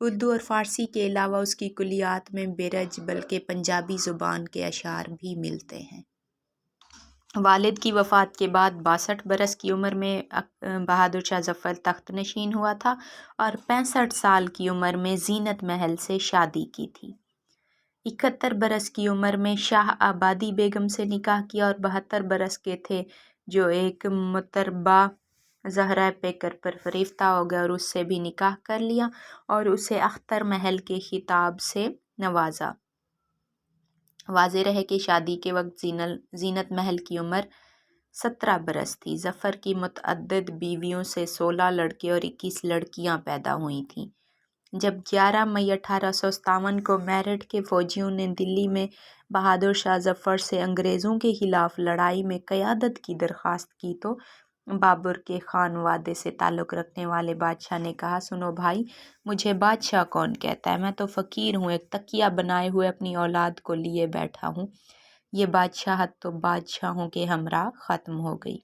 اردو اور فارسی کے علاوہ اس کی کلیات میں برج بلکہ پنجابی زبان کے اشعار بھی ملتے ہیں۔ والد کی وفات کے بعد 62 برس کی عمر میں بہادر شاہ ظفر تخت نشین ہوا تھا اور 65 سال کی عمر میں زینت محل سے شادی کی تھی۔ 71 برس کی عمر میں شاہ آبادی بیگم سے نکاح کیا اور 72 برس کے تھے جو ایک متربہ زہرا پیکر پر فریفتہ ہو گیا اور اس سے بھی نکاح کر لیا اور اسے اختر محل کے خطاب سے نوازا۔ واضح رہے کہ شادی کے وقت زینت محل کی عمر 17 برس تھی۔ ظفر کی متعدد بیویوں سے 16 لڑکے اور 21 لڑکیاں پیدا ہوئی تھیں۔ جب 11 مئی 1857 کو میرٹھ کے فوجیوں نے دلی میں بہادر شاہ ظفر سے انگریزوں کے خلاف لڑائی میں قیادت کی درخواست کی تو بابر کے خانوادے سے تعلق رکھنے والے بادشاہ نے کہا، سنو بھائی، مجھے بادشاہ کون کہتا ہے؟ میں تو فقیر ہوں، ایک تکیہ بنائے ہوئے اپنی اولاد کو لیے بیٹھا ہوں۔ یہ بادشاہت تو بادشاہوں کے ہمراہ ختم ہو گئی۔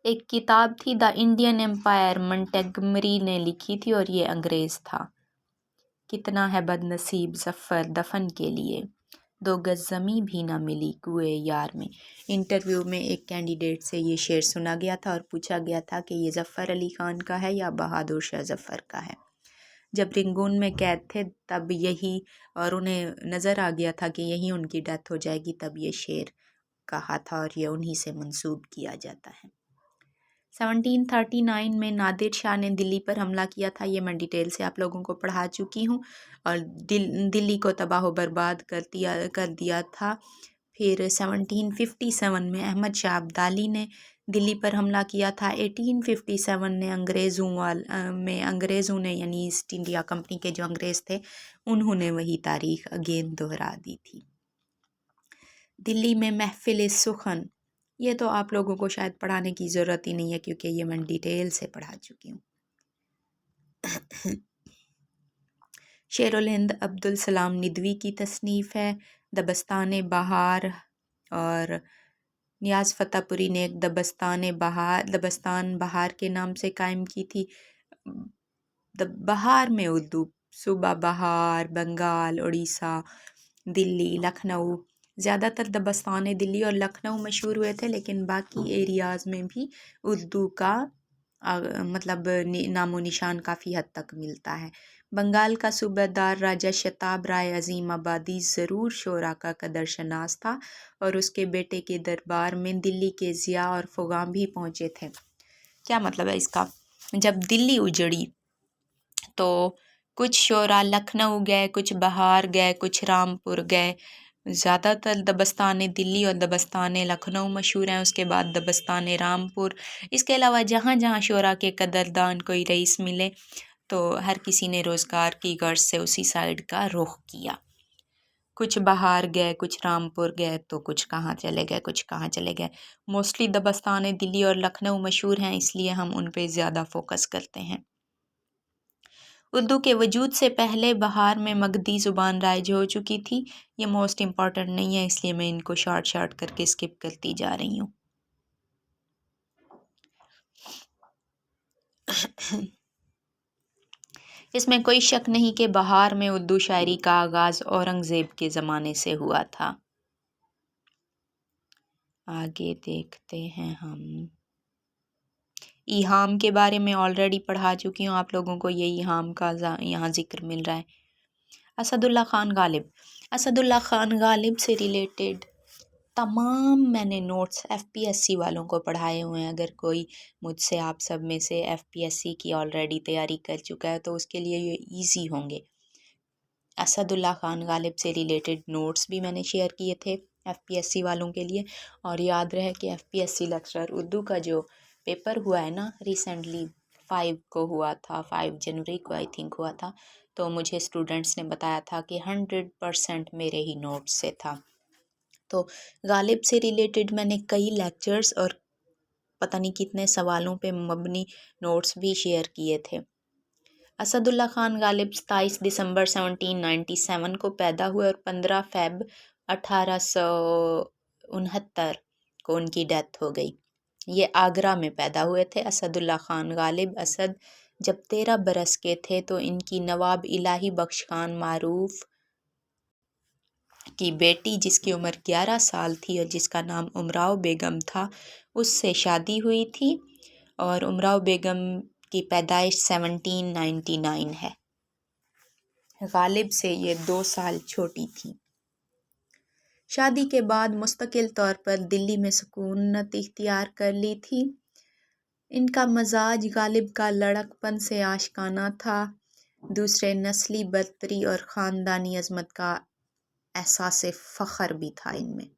ایک کتاب تھی دا انڈین ایمپائر، منٹگمری نے لکھی تھی اور یہ انگریز تھا۔ کتنا ہے بد نصیب ظفر دفن کے لیے، 2 گز زمیں بھی نہ ملی کوئے یار میں۔ انٹرویو میں ایک کینڈیڈیٹ سے یہ شعر سنا گیا تھا اور پوچھا گیا تھا کہ یہ ظفر علی خان کا ہے یا بہادر شاہ ظفر کا ہے۔ جب رنگون میں قید تھے تب یہی، اور انہیں نظر آ گیا تھا کہ یہی ان کی ڈیتھ ہو جائے گی، تب یہ شعر کہا تھا اور یہ انہی سے منسوب کیا جاتا ہے۔ 1739 میں نادر شاہ نے دلی پر حملہ کیا تھا، یہ میں ڈیٹیل سے آپ لوگوں کو پڑھا چکی ہوں، اور دلی کو تباہ و برباد کر دیا تھا۔ پھر 1757 میں احمد شاہ ابدالی نے دلی پر حملہ کیا تھا۔ 1857 نے انگریزوں نے یعنی ایسٹ انڈیا کمپنی کے جو انگریز تھے انہوں نے وہی تاریخ اگین دہرا دی تھی۔ دلی میں محفل سخن، یہ تو آپ لوگوں کو شاید پڑھانے کی ضرورت ہی نہیں ہے کیونکہ یہ میں ڈیٹیل سے پڑھا چکی ہوں۔ شیر الہند عبدالسلام ندوی کی تصنیف ہے۔ دبستان بہار، اور نیاز فتح پوری نے ایک دبستان بہار کے نام سے قائم کی تھی۔ بہار میں اردو، صوبہ بہار، بنگال، اڑیسہ، دلی، لکھنؤ، زیادہ تر دبستان دلی اور لکھنؤ مشہور ہوئے تھے، لیکن باقی ایریاز میں بھی اردو کا مطلب نام و نشان کافی حد تک ملتا ہے۔ بنگال کا صوبہ دار راجہ شتاب رائے عظیم آبادی ضرور شعراء کا قدر شناس تھا اور اس کے بیٹے کے دربار میں دلی کے ضیاء اور فغاں بھی پہنچے تھے۔ کیا مطلب ہے اس کا؟ جب دلی اجڑی تو کچھ شعراء لکھنؤ گئے، کچھ بہار گئے، کچھ رامپور گئے۔ زیادہ تر دبستان دلی اور دبستان لکھنؤ مشہور ہیں، اس کے بعد دبستان رامپور۔ اس کے علاوہ جہاں جہاں شعراء کے قدردان کوئی رئیس ملے تو ہر کسی نے روزگار کی غرض سے اسی سائیڈ کا رخ کیا۔ کچھ بہار گئے، کچھ رامپور گئے، تو کچھ کہاں چلے گئے، کچھ کہاں چلے گئے۔ موسٹلی دبستان دلی اور لکھنؤ مشہور ہیں، اس لیے ہم ان پہ زیادہ فوکس کرتے ہیں۔ اردو کے وجود سے پہلے بہار میں مگدھی زبان رائج ہو چکی تھی۔ یہ موسٹ امپورٹنٹ نہیں ہے، اس لیے میں ان کو شارٹ کر کے اسکپ کرتی جا رہی ہوں۔ اس میں کوئی شک نہیں کہ بہار میں اردو شاعری کا آغاز اورنگزیب کے زمانے سے ہوا تھا۔ آگے دیکھتے ہیں ہم۔ ایہام کے بارے میں آلریڈی پڑھا چکی ہوں آپ لوگوں کو، یہ ایہام کا یہاں ذکر مل رہا ہے۔ اسد اللہ خان غالب، اسد اللہ خان غالب سے ریلیٹڈ تمام میں نے notes F P S C والوں کو پڑھائے ہوئے ہیں۔ اگر کوئی مجھ سے آپ سب میں سے ایف پی ایس سی کی آلریڈی تیاری کر چکا ہے تو اس کے لیے یہ ایزی ہوں گے۔ اسد اللہ خان غالب سے ریلیٹڈ نوٹس بھی میں نے شیئر کیے تھے ایف پی ایس سی والوں کے لیے، اور یاد رہے کہ F P S C lecturer Urdu کا جو پیپر ہوا ہے نا ریسنٹلی 5 کو ہوا تھا، 5 جنوری کو آئی تھنک ہوا تھا، تو مجھے اسٹوڈنٹس نے بتایا تھا کہ 100% میرے ہی نوٹس سے تھا۔ تو غالب سے ریلیٹڈ میں نے کئی لیکچرز اور پتہ نہیں کتنے سوالوں پہ مبنی نوٹس بھی شیئر کیے تھے۔ اسد اللہ خان غالب 27 دسمبر 1797 کو پیدا ہوئے اور 15 فیب 1869 کو ان کی ڈیتھ ہو گئی۔ یہ آگرہ میں پیدا ہوئے تھے۔ اسد اللہ خان غالب اسد جب 13 برس کے تھے تو ان کی نواب الہی بخش خان معروف کی بیٹی، جس کی عمر 11 سال تھی اور جس کا نام امراؤ بیگم تھا، اس سے شادی ہوئی تھی، اور امراؤ بیگم کی پیدائش 1799 ہے۔ غالب سے یہ 2 سال چھوٹی تھی۔ شادی کے بعد مستقل طور پر دلی میں سکونت اختیار کر لی تھی۔ ان کا مزاج غالب کا لڑک پن سے آشکارا تھا، دوسرے نسلی برتری اور خاندانی عظمت کا احساس فخر بھی تھا ان میں۔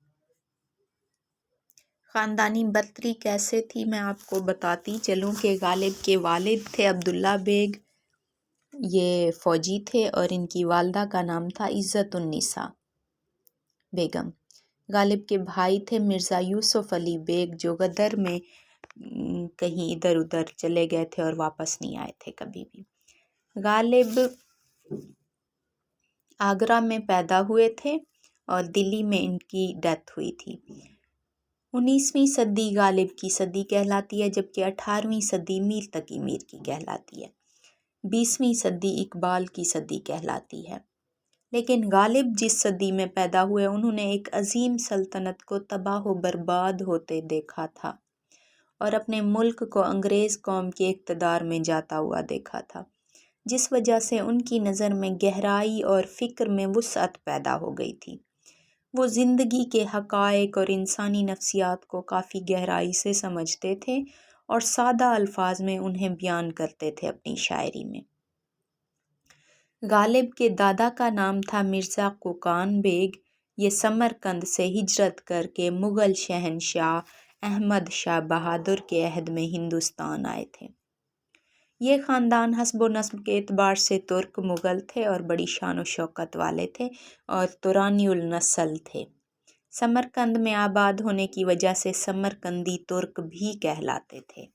خاندانی برتری کیسے تھی میں آپ کو بتاتی چلوں کہ غالب کے والد تھے عبداللہ بیگ، یہ فوجی تھے، اور ان کی والدہ کا نام تھا عزت النساء بیگم۔ غالب کے بھائی تھے مرزا یوسف علی بیگ، جو غدر میں کہیں ادھر ادھر چلے گئے تھے اور واپس نہیں آئے تھے کبھی بھی۔ غالب آگرہ میں پیدا ہوئے تھے اور دلی میں ان کی ڈیتھ ہوئی تھی۔ 19ویں صدی غالب کی صدی کہلاتی ہے، جبکہ 18ویں صدی میر تقی میر کی کہلاتی ہے۔ 20ویں صدی اقبال کی صدی کہلاتی ہے۔ لیکن غالب جس صدی میں پیدا ہوئے، انہوں نے ایک عظیم سلطنت کو تباہ و برباد ہوتے دیکھا تھا اور اپنے ملک کو انگریز قوم کے اقتدار میں جاتا ہوا دیکھا تھا، جس وجہ سے ان کی نظر میں گہرائی اور فکر میں وسعت پیدا ہو گئی تھی۔ وہ زندگی کے حقائق اور انسانی نفسیات کو کافی گہرائی سے سمجھتے تھے اور سادہ الفاظ میں انہیں بیان کرتے تھے اپنی شاعری میں۔ غالب کے دادا کا نام تھا مرزا کوکان بیگ۔ یہ سمرقند سے ہجرت کر کے مغل شہنشاہ احمد شاہ بہادر کے عہد میں ہندوستان آئے تھے۔ یہ خاندان حسب و نسب کے اعتبار سے ترک مغل تھے اور بڑی شان و شوکت والے تھے اور ترانی النسل تھے۔ سمرقند میں آباد ہونے کی وجہ سے سمرقندی ترک بھی کہلاتے تھے۔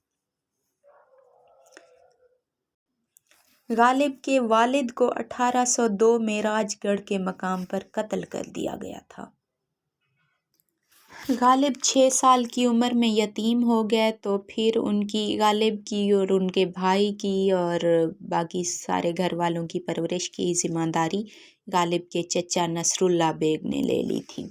غالب کے والد کو 1802 میں راج گڑھ کے مقام پر قتل کر دیا گیا تھا۔ غالب 6 سال کی عمر میں یتیم ہو گئے تو پھر غالب کی اور ان کے بھائی کی اور باقی سارے گھر والوں کی پرورش کی ذمہ داری غالب کے چچا نصر اللہ بیگ نے لے لی تھی۔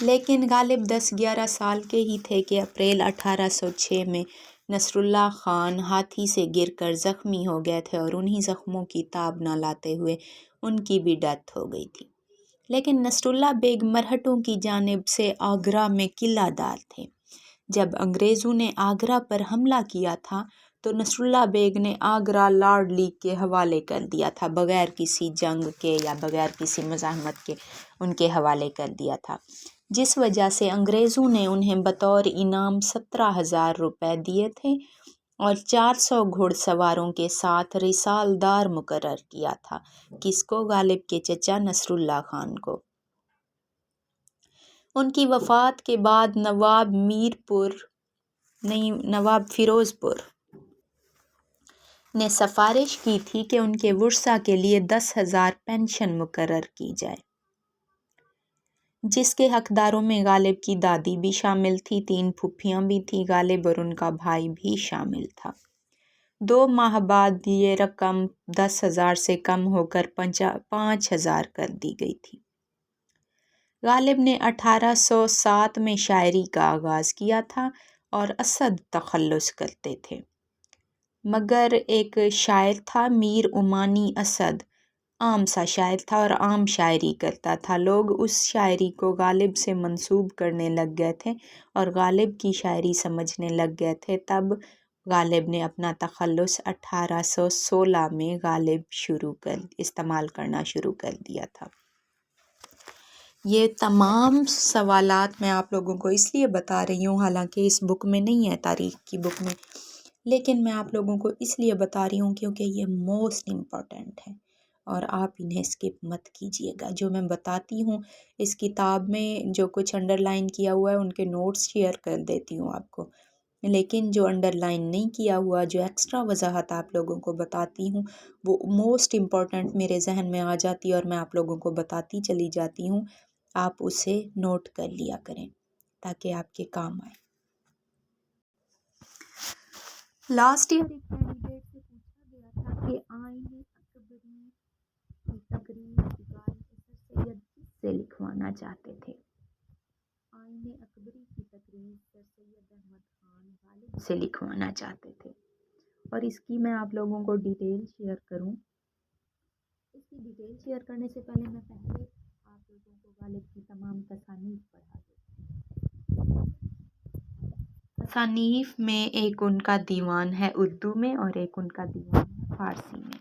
لیکن غالب 10-11 سال کے ہی تھے کہ اپریل 1806 میں نصر اللہ خان ہاتھی سے گر کر زخمی ہو گئے تھے اور انہی زخموں کی تاب نہ لاتے ہوئے ان کی بھی ڈیتھ ہو گئی تھی۔ لیکن نصر اللہ بیگ مرہٹوں کی جانب سے آگرہ میں قلعہ دار تھے۔ جب انگریزوں نے آگرہ پر حملہ کیا تھا تو نصر اللہ بیگ نے آگرہ لارڈ لیگ کے حوالے کر دیا تھا، بغیر کسی جنگ کے یا بغیر کسی مزاحمت کے ان کے حوالے کر دیا تھا، جس وجہ سے انگریزوں نے انہیں بطور انعام 17,000 روپے دیے تھے اور 400 گھڑ سواروں کے ساتھ رسالدار مقرر کیا تھا۔ کس کو؟ غالب کے چچا نصر اللہ خان کو۔ ان کی وفات کے بعد نواب فیروز پور نے سفارش کی تھی کہ ان کے ورثاء کے لیے 10,000 پینشن مقرر کی جائے، جس کے حقداروں میں غالب کی دادی بھی شامل تھی، 3 پھوپھیاں بھی تھیں، غالب اور ان کا بھائی بھی شامل تھا۔ 2 ماہ بعد یہ رقم 10,000 سے کم ہو کر 5,000 کر دی گئی تھی۔ غالب نے 1807 میں شاعری کا آغاز کیا تھا اور اسد تخلص کرتے تھے، مگر ایک شاعر تھا میر عمانی اسد، عام سا شاعر تھا اور عام شاعری کرتا تھا۔ لوگ اس شاعری کو غالب سے منسوب کرنے لگ گئے تھے اور غالب کی شاعری سمجھنے لگ گئے تھے۔ تب غالب نے اپنا تخلص 1816 میں استعمال کرنا شروع کر دیا تھا۔ یہ تمام سوالات میں آپ لوگوں کو اس لیے بتا رہی ہوں، حالانکہ اس بک میں نہیں ہے، تاریخ کی بک میں، لیکن میں آپ لوگوں کو اس لیے بتا رہی ہوں کیونکہ یہ موسٹ امپورٹنٹ ہے اور آپ انہیں اسکپ مت کیجیے گا۔ جو میں بتاتی ہوں اس کتاب میں جو کچھ انڈر لائن کیا ہوا ہے ان کے نوٹس شیئر کر دیتی ہوں آپ کو، لیکن جو انڈر لائن نہیں کیا ہوا، جو ایکسٹرا وضاحت آپ لوگوں کو بتاتی ہوں، وہ موسٹ امپورٹنٹ میرے ذہن میں آ جاتی ہے اور میں آپ لوگوں کو بتاتی چلی جاتی ہوں۔ آپ اسے نوٹ کر لیا کریں تاکہ آپ کے کام آئے۔ لاسٹ ایئر ایک کینڈیڈیٹ سے پوچھا گیا تھا کہ آئین اکبری کی تقریر غالب سر سید کس سے لکھوانا چاہتے تھے؟ آئین اکبری کی تقریر سر سید احمد خان غالب سے لکھوانا چاہتے تھے، اور اس کی میں آپ لوگوں کو ڈیٹیل شیئر کروں۔ اس کی ڈیٹیل شیئر کرنے سے پہلے میں آپ لوگوں کو غالب کی تمام تصانیف پڑھا دوں۔ تصانیف میں ایک ان کا دیوان ہے اردو میں اور ایک ان کا دیوان ہے فارسی میں۔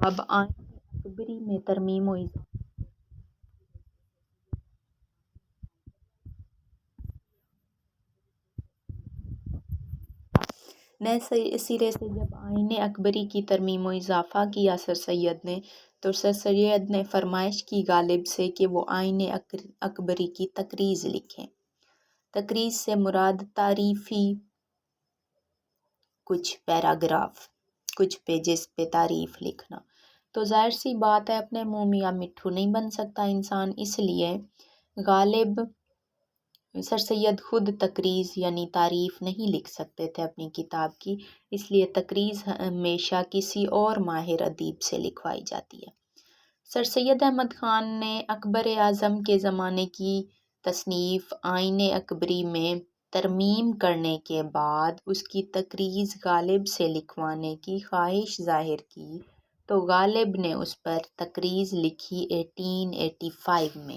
اب آئین اکبری میں ترمیم و اضافہ نئے سرے سے جب آئین اکبری کی ترمیم و اضافہ کیا سر سید نے، تو سر سید نے فرمائش کی غالب سے کہ وہ آئین اکبری کی تقریض لکھیں۔ تقریض سے مراد تعریفی کچھ پیراگراف، کچھ پیجز پہ تعریف لکھنا۔ تو ظاہر سی بات ہے اپنے منہ میاں مٹھو نہیں بن سکتا انسان، اس لیے غالب سر سید خود تقریض یعنی تعریف نہیں لکھ سکتے تھے اپنی کتاب کی، اس لیے تقریض ہمیشہ کسی اور ماہر ادیب سے لکھوائی جاتی ہے۔ سر سید احمد خان نے اکبر اعظم کے زمانے کی تصنیف آئین اکبری میں ترمیم کرنے کے بعد اس کی تقریض غالب سے لکھوانے کی خواہش ظاہر کی، تو غالب نے اس پر تقریض لکھی۔ 1885 میں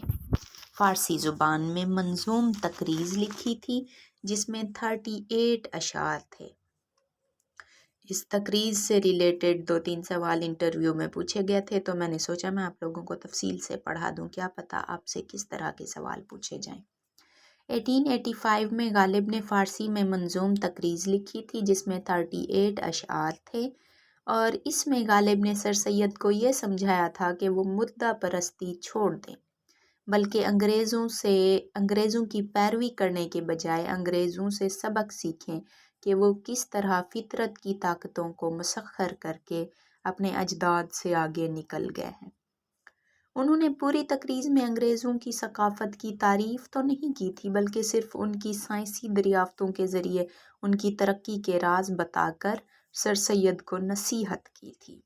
فارسی زبان میں منظوم تقریض لکھی تھی جس میں 38 اشعار تھے۔ اس تقریض سے ریلیٹڈ 2-3 سوال انٹرویو میں پوچھے گئے تھے، تو میں نے سوچا میں آپ لوگوں کو تفصیل سے پڑھا دوں، کیا پتہ آپ سے کس طرح کے سوال پوچھے جائیں۔ 1885 میں غالب نے فارسی میں منظوم تقریض لکھی تھی جس میں 38 اشعار تھے، اور اس میں غالب نے سر سید کو یہ سمجھایا تھا کہ وہ مدعا پرستی چھوڑ دیں، بلکہ انگریزوں کی پیروی کرنے کے بجائے انگریزوں سے سبق سیکھیں کہ وہ کس طرح فطرت کی طاقتوں کو مسخر کر کے اپنے اجداد سے آگے نکل گئے ہیں۔ انہوں نے پوری تقریض میں انگریزوں کی ثقافت کی تعریف تو نہیں کی تھی، بلکہ صرف ان کی سائنسی دریافتوں کے ذریعے ان کی ترقی کے راز بتا کر سر سید کو نصیحت کی تھی۔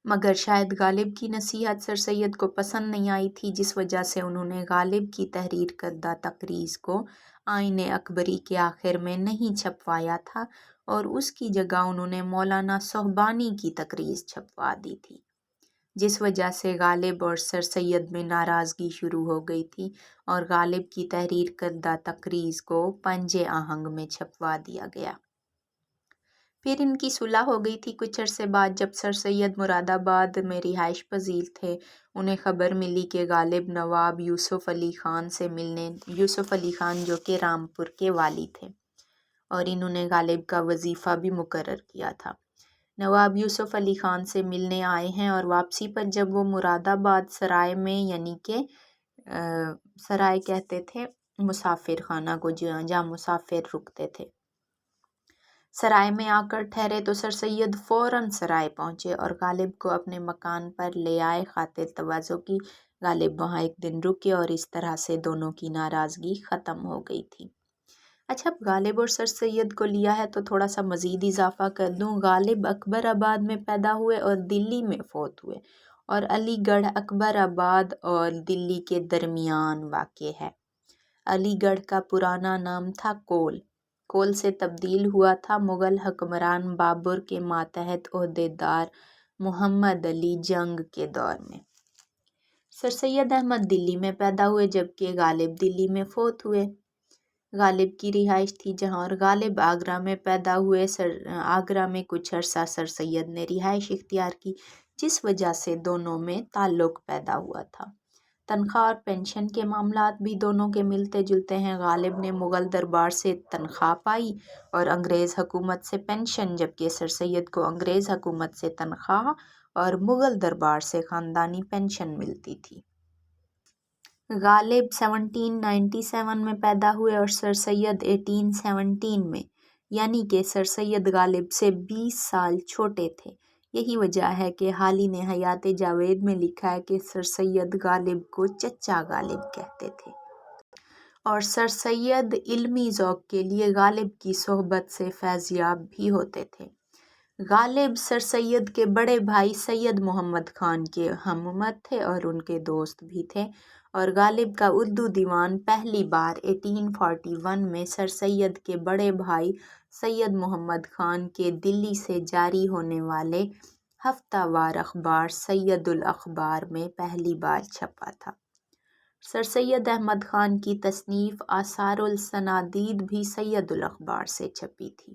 مگر شاید غالب کی نصیحت سر سید کو پسند نہیں آئی تھی، جس وجہ سے انہوں نے غالب کی تحریر کردہ تقریض کو آئین اکبری کے آخر میں نہیں چھپوایا تھا، اور اس کی جگہ انہوں نے مولانا صہبانی کی تقریض چھپوا دی تھی، جس وجہ سے غالب اور سر سید میں ناراضگی شروع ہو گئی تھی، اور غالب کی تحریر کردہ تقریض کو پنج آہنگ میں چھپوا دیا گیا۔ پھر ان کی صلح ہو گئی تھی کچھ عرصے بعد، جب سر سید مراد آباد میں رہائش پذیر تھے۔ انہیں خبر ملی کہ غالب نواب یوسف علی خان سے ملنے، یوسف علی خان جو کہ رامپور کے والی تھے، اور انہوں نے غالب کا وظیفہ بھی مقرر کیا تھا۔ نواب یوسف علی خان سے ملنے آئے ہیں، اور واپسی پر جب وہ مراد آباد سرائے میں، یعنی کہ سرائے کہتے تھے مسافر خانہ کو جہاں مسافر رکتے تھے، سرائے میں آ کر ٹھہرے تو سر سید فوراً سرائے پہنچے اور غالب کو اپنے مکان پر لے آئے۔ خاطر تواضع کی غالب وہاں ایک دن رکے، اور اس طرح سے دونوں کی ناراضگی ختم ہو گئی تھی۔ اچھا، اب غالب اور سر سید کو لیا ہے تو تھوڑا سا مزید اضافہ کر دوں۔ غالب اکبر آباد میں پیدا ہوئے اور دلی میں فوت ہوئے، اور علی گڑھ اکبر آباد اور دلی کے درمیان واقع ہے۔ علی گڑھ کا پرانا نام تھا کول، کول سے تبدیل ہوا تھا مغل حکمران بابر کے ماتحت عہدیدار محمد علی جنگ کے دور میں۔ سر سید احمد دلی میں پیدا ہوئے جبکہ غالب دلی میں فوت ہوئے۔ غالب کی رہائش تھی جہاں، اور غالب آگرہ میں پیدا ہوئے۔ آگرہ میں کچھ عرصہ سر سید نے رہائش اختیار کی، جس وجہ سے دونوں میں تعلق پیدا ہوا تھا۔ تنخواہ اور پینشن کے معاملات بھی دونوں کے ملتے جلتے ہیں۔ غالب نے مغل دربار سے تنخواہ پائی اور انگریز حکومت سے پینشن، جبکہ سر سید کو انگریز حکومت سے تنخواہ اور مغل دربار سے خاندانی پینشن ملتی تھی۔ غالب 1797 میں پیدا ہوئے اور سر سید 1817 میں، یعنی کہ سر سید غالب سے 20 سال چھوٹے تھے۔ یہی وجہ ہے کہ حالی نے حیات جاوید میں لکھا ہے کہ سر سید غالب کو چچا غالب کہتے تھے، اور سر سید علمی ذوق کے لیے غالب کی صحبت سے فیض یاب بھی ہوتے تھے۔ غالب سر سید کے بڑے بھائی سید محمد خان کے ہم عمر تھے اور ان کے دوست بھی تھے، اور غالب کا اردو دیوان پہلی بار 1841 میں سر سید کے بڑے بھائی سید محمد خان کے دلی سے جاری ہونے والے ہفتہ وار اخبار سید الاخبار میں پہلی بار چھپا تھا۔ سر سید احمد خان کی تصنیف آثار الصنادید بھی سید الاخبار سے چھپی تھی۔